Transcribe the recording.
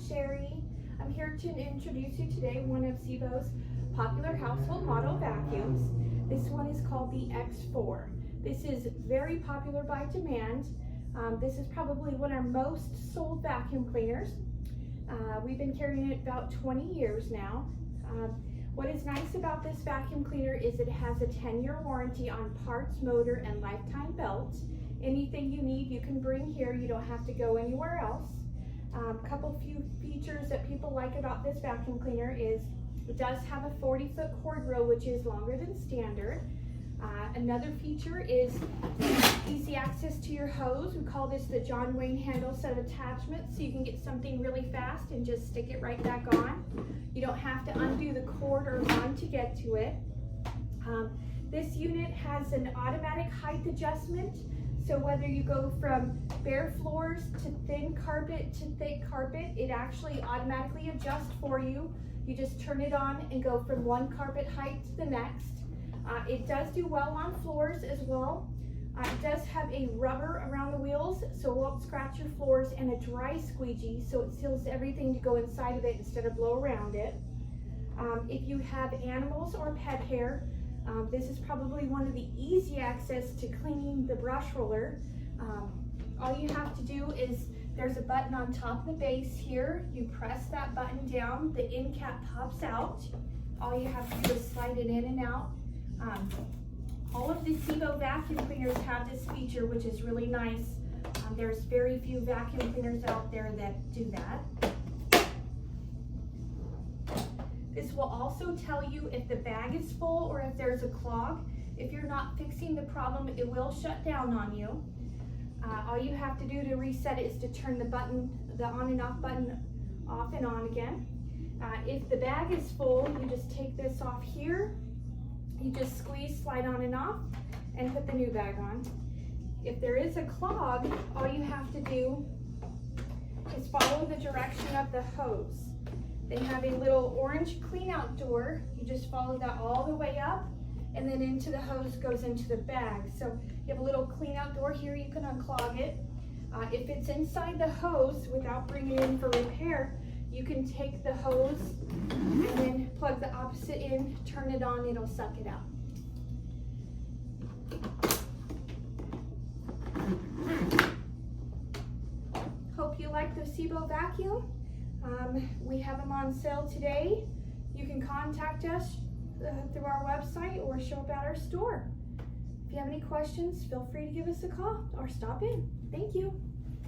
Sherry. I'm here to introduce you today one of Sebo's popular household model vacuums. This one is called the X4. This is very popular by demand. This is probably one of our most sold vacuum cleaners. We've been carrying it about 20 years now. What is nice about this vacuum cleaner is it has a 10-year warranty on parts, motor, and lifetime belt. Anything you need you can bring here. You don't have to go anywhere else. Few features that people like about this vacuum cleaner is it does have a 40-foot cord reel, which is longer than standard. Another feature is easy access to your hose. We call this the John Wayne handle set of attachments, so you can get something really fast and just stick it right back on. You don't have to undo the cord or line to get to it. This unit has an automatic height adjustment, so whether you go from bare floors to thin carpet to thick carpet, it actually automatically adjusts for you. You just turn it on and go from one carpet height to the next. It does do well on floors as well. It does have a rubber around the wheels, so it won't scratch your floors, and a dry squeegee, so it seals everything to go inside of it instead of blow around it. If you have animals or pet hair, this is probably one of the easy access to cleaning the brush roller. All you have to do is, there's a button on top of the base here. You press that button down, the end cap pops out. All you have to do is slide it in and out. All of the Sebo vacuum cleaners have this feature, which is really nice. There's very few vacuum cleaners out there that do that. This will also tell you if the bag is full or if there's a clog. If you're not fixing the problem, it will shut down on you. All you have to do to reset it is to turn the button, the on and off button, off and on again. If the bag is full, you just take this off here. You just squeeze, slide on and off, and put the new bag on. If there is a clog, all you have to do is follow the direction of the hose. They have a little orange clean out door. You just follow that all the way up, and then into the hose goes into the bag. So you have a little clean out door here, you can unclog it. If it's inside the hose without bringing it in for repair, you can take the hose and then plug the opposite in, turn it on, it'll suck it out. Hope you like the Sebo vacuum. We have them on sale today. You can contact us through our website or show up at our store. If you have any questions, feel free to give us a call or stop in. Thank you.